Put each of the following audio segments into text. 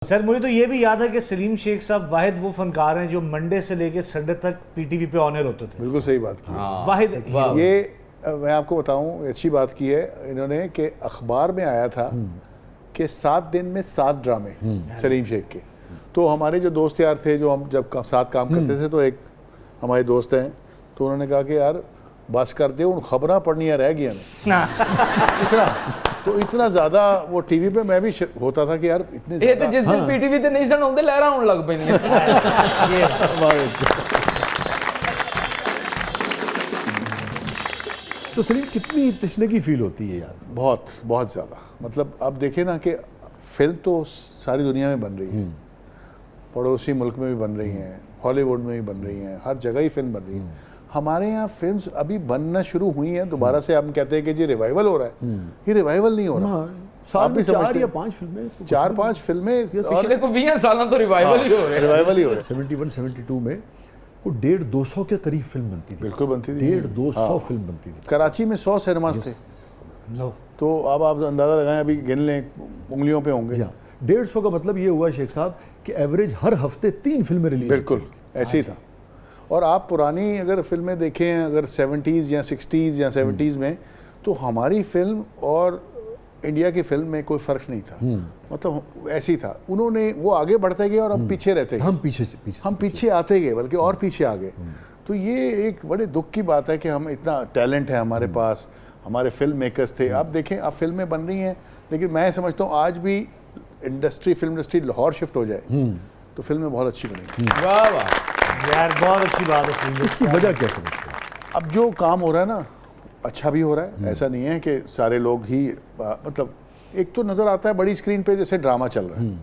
Sir मुझे तो ये भी याद है कि सलीम शेख साहब वाहिद वो फनकार हैं जो मंडे से लेके संडे तक पीटीवी पे ऑनर होते थे। बिल्कुल सही बात की। वाहिद ये मैं आपको बताऊं, अच्छी बात की है इन्होंने कि अखबार में आया था कि 7 दिन में 7 ड्रामे सलीम शेख के। तो हमारे जो दोस्त यार थे, जो हम जब साथ काम करते थे, तो एक हमारे दोस्त हैं, तो उन्होंने कहा कि यार बस कर दे, उन खबरां पढ़नियां रह गई इतना ज़्यादा वो टीवी पे मैं भी होता था कि यार इतने ये तो जिस दिन पीटीवी ते नहीं सन आउंदे लहरां होण लग पैंदियां। तो सलीम कितनी तशनगी फील होती है यार? बहुत बहुत ज़्यादा। मतलब आप देखें ना कि फिल्म तो सारी दुनिया में बन रही है, पड़ोसी मुल्क में भी बन रही हैं, हॉलीवुड में भी बन रही हैं, हर जगह ही फिल्म बन रही है। हमारे यहाँ फिल्म्स अभी बनना शुरू हुई हैं दोबारा से। हम कहते हैं कि जी रिवाइवल हो रहा है, ये रिवाइवल नहीं हो रहा। साल में 4 या 5 फिल्में, 4-5 फिल्में पिछले को 20 सालों तो रिवाइवल ही हो रहे हैं। रिवाइवल ही हो रहे हैं। 71-72 में को 150-200 के करीब फिल्म बनती थी। बिल्कुल बनती थी। 150-200 फिल्म बनती थी। कराची में 100 सिनेमास थे। तो अब आप अंदाज़ा लगाएं, अभी गिन लें, उंगलियों पे होंगे। 150 का मतलब ये हुआ शेख साहब कि एवरेज हर हफ्ते 3 फिल्में रिलीज। बिल्कुल ऐसे ही था। और आप पुरानी अगर फिल्में देखें, अगर 70s या 60s या 70s में, तो हमारी फिल्म और इंडिया की फिल्म में कोई फ़र्क नहीं था। मतलब ऐसे ही था। उन्होंने वो आगे बढ़ते गए और हम पीछे रहते गए। हम पीछे आते गए, बल्कि और पीछे आ गए। तो ये एक बड़े दुख की बात है कि हम इतना टैलेंट है हमारे पास, हमारे फिल्म मेकर्स थे। आप देखें, अब फिल्में बन रही हैं, लेकिन मैं समझता हूँ आज भी फिल्म इंडस्ट्री लाहौर शिफ्ट हो जाए तो फिल्में बहुत अच्छी बनेंगी। वाह वाह यार, बहुत अच्छी बात है। इसकी वजह क्या समझते हैं? अब जो काम हो रहा है ना, अच्छा भी हो रहा है। ऐसा नहीं है कि सारे लोग ही मतलब एक तो नज़र आता है बड़ी स्क्रीन पे जैसे ड्रामा चल रहा है।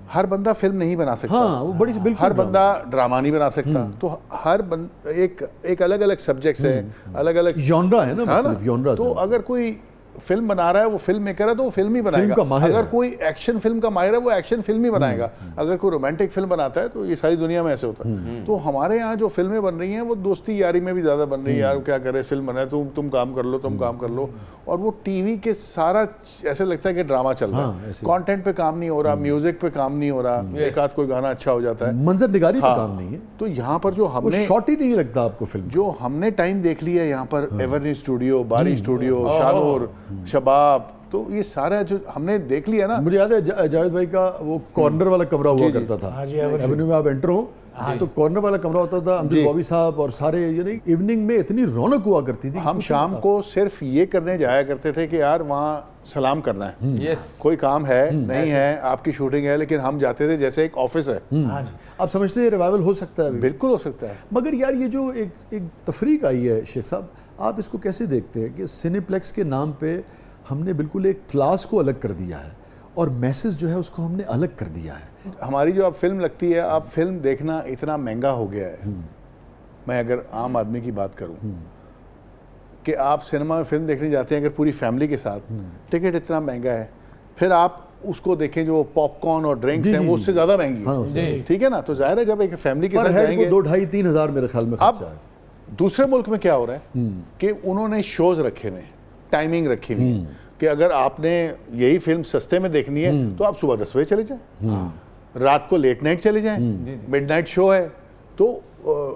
हर बंदा फिल्म नहीं बना सकता। हाँ, वो बड़ी बिल्कुल हर बंदा ड्रामा नहीं बना सकता। तो हर एक अलग अलग सब्जेक्ट्स है, अलग अलग जॉनरा है ना, मतलब जॉनरा। तो अगर कोई फिल्म बना रहा है, वो फिल्म मेकर है, तो वो फिल्म ही बनाएगा। अगर कोई एक्शन फिल्म का माहिर है, वो एक्शन फिल्म ही बनाएगा। अगर कोई रोमांटिक फिल्म बनाता है, तो ये सारी दुनिया में ऐसे होता है। तो हमारे यहाँ जो फिल्में बन रही हैं, वो दोस्ती यारी में भी ज़्यादा बन रही है। यार क्या करे, फिल्म बनाए, तुम काम कर लो, तुम काम कर लो। और वो टीवी के सारा ऐसे लगता है कि ड्रामा चल रहा है। कंटेंट पे काम नहीं हो रहा, म्यूजिक पे काम नहीं हो रहा, एक आध कोई गाना अच्छा हो जाता है, मंजर निगारी पे काम नहीं है। तो यहाँ पर जो हमने शॉट ही नहीं लगता आपको फिल्म, जो हमने टाइम देख लिया यहाँ पर, एवरनी स्टूडियो, बारी स्टूडियो, शानूर, शबाब, तो ये सारा जो हमने देख लिया ना। मुझे याद है जावेद भाई का वो कॉर्नर वाला कमरा हुआ करता था। एवेन्यू में आप एंटर हो तो कॉर्नर वाला कमरा होता था। अब्दुल बॉबी साहब और सारे, यानी इवनिंग में इतनी रौनक हुआ करती थी। हम शाम को सिर्फ ये करने जाया करते थे कि यार वहाँ सलाम करना है, कोई काम है नहीं है, आपकी शूटिंग है, लेकिन हम जाते थे जैसे एक ऑफिस है। आप समझते हैं रिवाइवल हो सकता है? बिल्कुल हो सकता है। मगर यार ये जो एक तफरीक आई है शेख साहब, आप इसको कैसे देखते हैं कि सिनेप्लेक्स के नाम पे हमने बिल्कुल एक क्लास को अलग कर दिया है और मैसेज जो है उसको हमने अलग कर दिया है? हमारी जो अब फिल्म लगती है, अब फिल्म देखना इतना महंगा हो गया है। मैं अगर आम आदमी की बात करूं कि आप सिनेमा में फिल्म देखने जाते हैं अगर पूरी फैमिली के साथ, टिकट इतना महंगा है, फिर आप उसको देखें जो पॉपकॉर्न और ड्रिंक्स हैं वो उससे ज़्यादा महंगी है। ठीक है ना? तो जाहिर है जब एक फैमिली के साथ जाएंगे 2-2.5-3 हज़ार मेरे ख्याल में खर्चा है। दूसरे मुल्क में क्या हो रहा है कि उन्होंने शोज रखे हुए, टाइमिंग रखी हुई कि अगर आपने यही फिल्म सस्ते में देखनी है तो आप सुबह 10 बजे चले जाएं, रात को लेट नाइट चले जाएं, मिडनाइट शो है, तो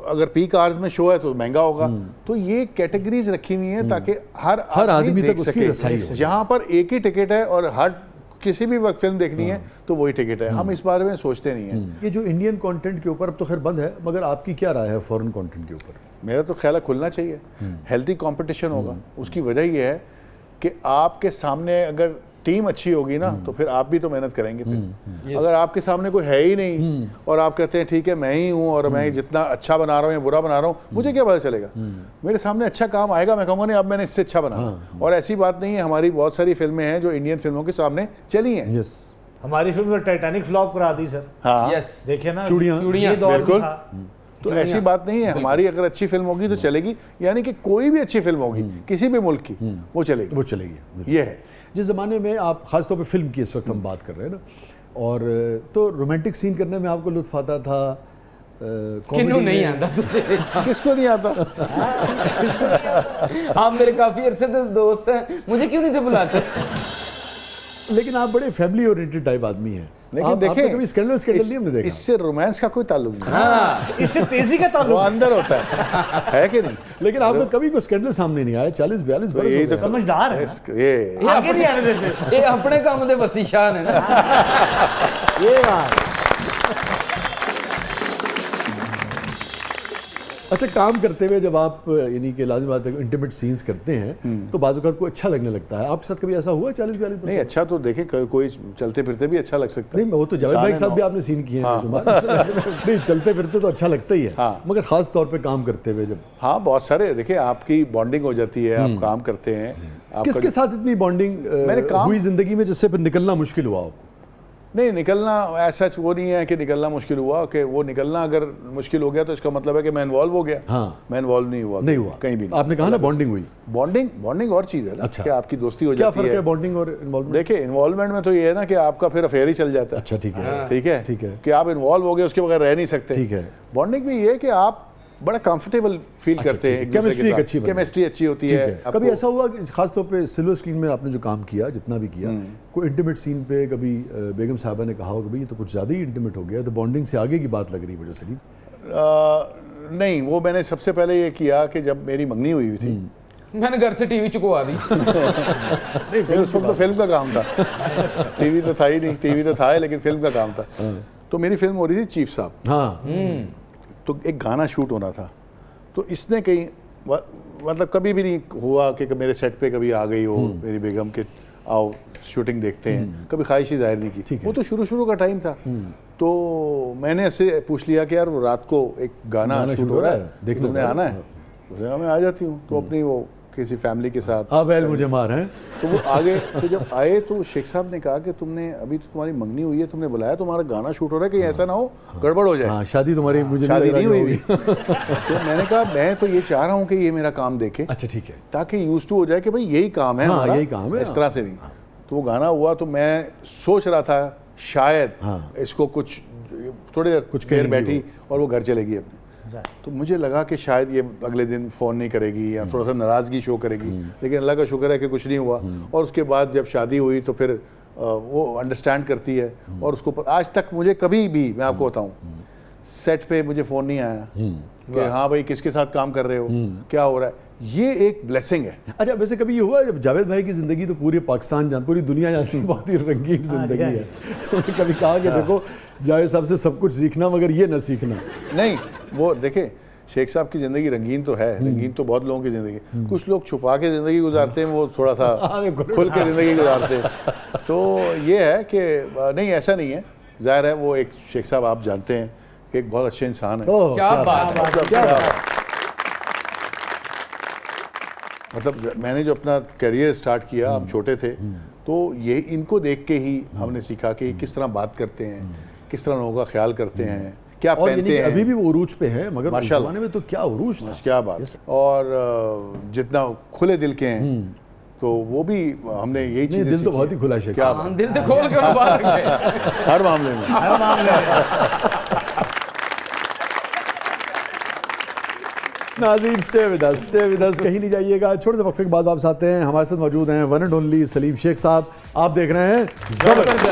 अगर पीक आवर्स में शो है तो महंगा होगा। तो ये कैटेगरीज रखी हुई हैं ताकि हर आदमी तक उसकी रसाई हो। जहाँ पर एक ही टिकट है और हर किसी भी वक्त फिल्म देखनी है तो वही टिकट है। हम इस बारे में सोचते नहीं हैं। ये जो इंडियन कंटेंट के ऊपर अब तो खैर बंद है, मगर आपकी क्या राय है फॉरेन कंटेंट के ऊपर? मेरा तो ख्याल है खुलना चाहिए, हेल्थी कंपटीशन होगा। उसकी वजह ये है कि आपके सामने अगर टीम अच्छी होगी ना तो फिर आप भी तो मेहनत करेंगे। फिर अगर आपके सामने कोई है ही नहीं और आप कहते हैं ठीक है मैं ही हूँ और मैं जितना अच्छा बना रहा हूँ या बुरा बना रहा हूँ, मुझे क्या पता चलेगा? मेरे सामने अच्छा काम आएगा, मैं कहूँगा नहीं अब मैंने इससे अच्छा बना। और ऐसी बात नहीं है, हमारी बहुत सारी फिल्में हैं जो इंडियन फिल्मों के सामने चली हैं। हमारी फिल्म तो टाइटैनिक फ्लॉप करा दी सर। हाँ देखिए ना, चूड़ियाँ बिल्कुल। तो ऐसी बात नहीं है, हमारी अगर अच्छी फिल्म होगी तो चलेगी, यानी कि कोई भी अच्छी फिल्म होगी किसी भी मुल्क की वो चलेगी। ये है जिस ज़माने में आप ख़ासतौर पे फिल्म की इस वक्त हम बात कर रहे हैं ना, और तो रोमांटिक सीन करने में आपको लुत्फ आता था? किन्नू नहीं आता? किसको नहीं आता? आप मेरे काफ़ी अरसे से दोस्त हैं, मुझे क्यों नहीं थे बुलाते? लेकिन आप बड़े फैमिली ओरिएंटेड टाइप आदमी हैं। लेकिन आपने देखें कभी स्कैंडल नहीं हमने देखा। इससे रोमांस का कोई ताल्लुक नहीं, हाँ इससे तेजी का वो ताल्लुक अंदर होता है कि नहीं? लेकिन आपको कभी कोई स्कैंडल सामने नहीं आया, 40-42 बरस यही हो गए। समझदार है ना? ये आगे नहीं आने देते ये अपने काम दे वसी शाह ने ना। ये बात। अच्छा, काम करते हुए जब आप यानी कि लाजिम बात है इंटीमेट सीन्स करते हैं तो बाज़ औक़ात को अच्छा लगने लगता है। आपके साथ कभी ऐसा हुआ 40-42 नहीं, अच्छा तो देखे कोई चलते फिरते भी अच्छा लग सकता है। नहीं, वो तो जावेद भाई के साथ भी आपने सीन किए हैं नहीं, चलते फिरते तो अच्छा लगता ही है, हाँ। मगर खास तौर पे काम करते हुए जब हाँ, बहुत सारे देखिए आपकी बॉन्डिंग हो जाती है, आप काम करते हैं। आपका किसके साथ इतनी बॉन्डिंग मैंने काम- हुई जिंदगी में जिससे फिर निकलना मुश्किल हुआ आपको? नहीं, निकलना ऐसा वो नहीं है कि निकलना मुश्किल हुआ, कि वो निकलना अगर मुश्किल हो गया तो इसका मतलब है कि मैं इन्वॉल्व हो गया। हाँ। मैं इन्वॉल्व नहीं हुआ, नहीं हुआ कहीं भी नहीं। आपने कहा ना बॉन्डिंग हुई। बॉन्डिंग और चीज़ है ना, अच्छा। कि आपकी दोस्ती हो क्या जाती फर्क है है। बॉन्डिंग और इन्वॉल्वमेंट? देखिए इन्वॉल्वमेंट में तो ये है ना कि आपका फिर अफेयर ही चल जाता है। अच्छा, ठीक है, ठीक है, ठीक है। कि आप इन्वॉल्व हो गए उसके बगैर रह नहीं सकते। ठीक है। बॉन्डिंग भी ये है कि आप बड़ा कंफर्टेबल फील करते हैं, केमिस्ट्री एक अच्छी बनी। केमिस्ट्री अच्छी होती ठीक है। है। कभी ऐसा हुआ कि खास तौर पे सिल्वर स्क्रीन में आपने जो काम किया, जितना भी किया, कोई इंटीमेट सीन पे कभी बेगम साहबा ने कहा हो कि भाई ये तो कुछ ज़्यादा ही इंटीमेट हो गया, तो बॉन्डिंग से आगे की बात लग रही है मुझे सलीम? नहीं, वो मैंने सबसे पहले ये किया कि जब मेरी मंगनी हुई थी, मैंने घर से टीवी चुकवा दी। नहीं फिर उस वक्त तो फिल्म का काम था, टीवी तो था ही नहीं, टीवी तो था लेकिन फिल्म का काम था। तो मेरी फिल्म हो रही थी चीफ साहब, हाँ, तो एक गाना शूट होना था। तो इसने कहीं मतलब कभी भी नहीं हुआ कि मेरे सेट पे कभी आ गई हो मेरी बेगम के आओ शूटिंग देखते हैं, कभी ख्वाहिश ही जाहिर नहीं ठीक की। है। वो तो शुरू का टाइम था। तो मैंने ऐसे पूछ लिया कि यार वो रात को एक गाना शूट हो रहा है, देखने तुमने आना है? उसने कहा मैं आ जाती हूँ। तो अपनी वो किसी फैमिली के साथ अब एल मुझे मार है। तो वो आगे, तो जब आए तो शेख साहब ने कहा कि तुमने अभी तो तुम्हारी मंगनी हुई है, तुमने बुलाया, तुम्हारा गाना शूट हो रहा है, कहीं ऐसा ना हो गड़बड़ हो जाए। हाँ, शादी तुम्हारी मुझे शादी लग रहा नहीं है हुई। तो मैंने कहा मैं तो ये चाह रहा हूँ कि ये मेरा काम देखे, अच्छा, ठीक है। ताकि यूज टू हो जाए कि भाई यही काम है हाँ, हमारा, यही काम है, इस तरह से नहीं। तो वो गाना हुआ तो मैं सोच रहा था शायद हाँ। इसको कुछ थोड़ी देर कुछ देर कहेंगी बैठी और वो घर चलेगी अपने। तो मुझे लगा कि शायद ये अगले दिन फ़ोन नहीं करेगी या थोड़ा सा नाराज़गी शो करेगी, लेकिन अल्लाह का शुक्र है कि कुछ नहीं हुआ। और उसके बाद जब शादी हुई तो फिर वो अंडरस्टैंड करती है। और उसको आज तक मुझे कभी भी, मैं आपको बताऊं, सेट पे मुझे फ़ोन नहीं आया कि हाँ भाई किसके साथ काम कर रहे हो, क्या हो रहा है। ये एक ब्लेसिंग है। अच्छा, वैसे कभी ये हुआ जब जावेद भाई की ज़िंदगी तो पूरे पाकिस्तान पूरी दुनिया जानती है, बहुत ही रंगीन ज़िंदगी है, तो उन्होंने कभी कहा कि देखो जावेद साहब से सब कुछ सीखना मगर ये ना सीखना? नहीं, वो देखे शेख साहब की ज़िंदगी रंगीन तो है, रंगीन तो बहुत लोगों की ज़िंदगी, कुछ लोग छुपा के ज़िंदगी गुजारते हैं, वो थोड़ा सा खुल के ज़िंदगी गुजारते हैं। तो ये है कि नहीं, ऐसा नहीं है, ज़ाहिर है वो एक शेख साहब आप जानते हैं कि एक बहुत अच्छे इंसान है। ओह, क्या बात है। क्या बात है। मतलब मैंने जो अपना करियर स्टार्ट किया, हम छोटे थे, तो ये इनको देख के ही हमने सीखा कि किस तरह बात करते हैं, किस तरह लोगों का ख्याल करते हैं, क्या और यानी पहनते कि हैं। अभी भी वो उरूज पे है, मगर उस माशाल्लाह। ज़माने में तो क्या उरूज था। क्या बात। और जितना खुले दिल के हैं, तो वो भी हमने यही नहीं, चीज़ें दिल तो सीखी बहुत ही हैं। खुला है शेख क्या साहब। हाँ, दिल तो खोल के मुबारक है। हर मामले में। हर मामले में। नाज़रीन, स्टे विद अस, कहीं नहीं जाइएगा। छोटे से वक्फे के बाद वापस आते हैं। हमारे साथ मौजूद हैं one and only Salim Shaikh साहब। आप देख रहे हैं ज़बरदस्त।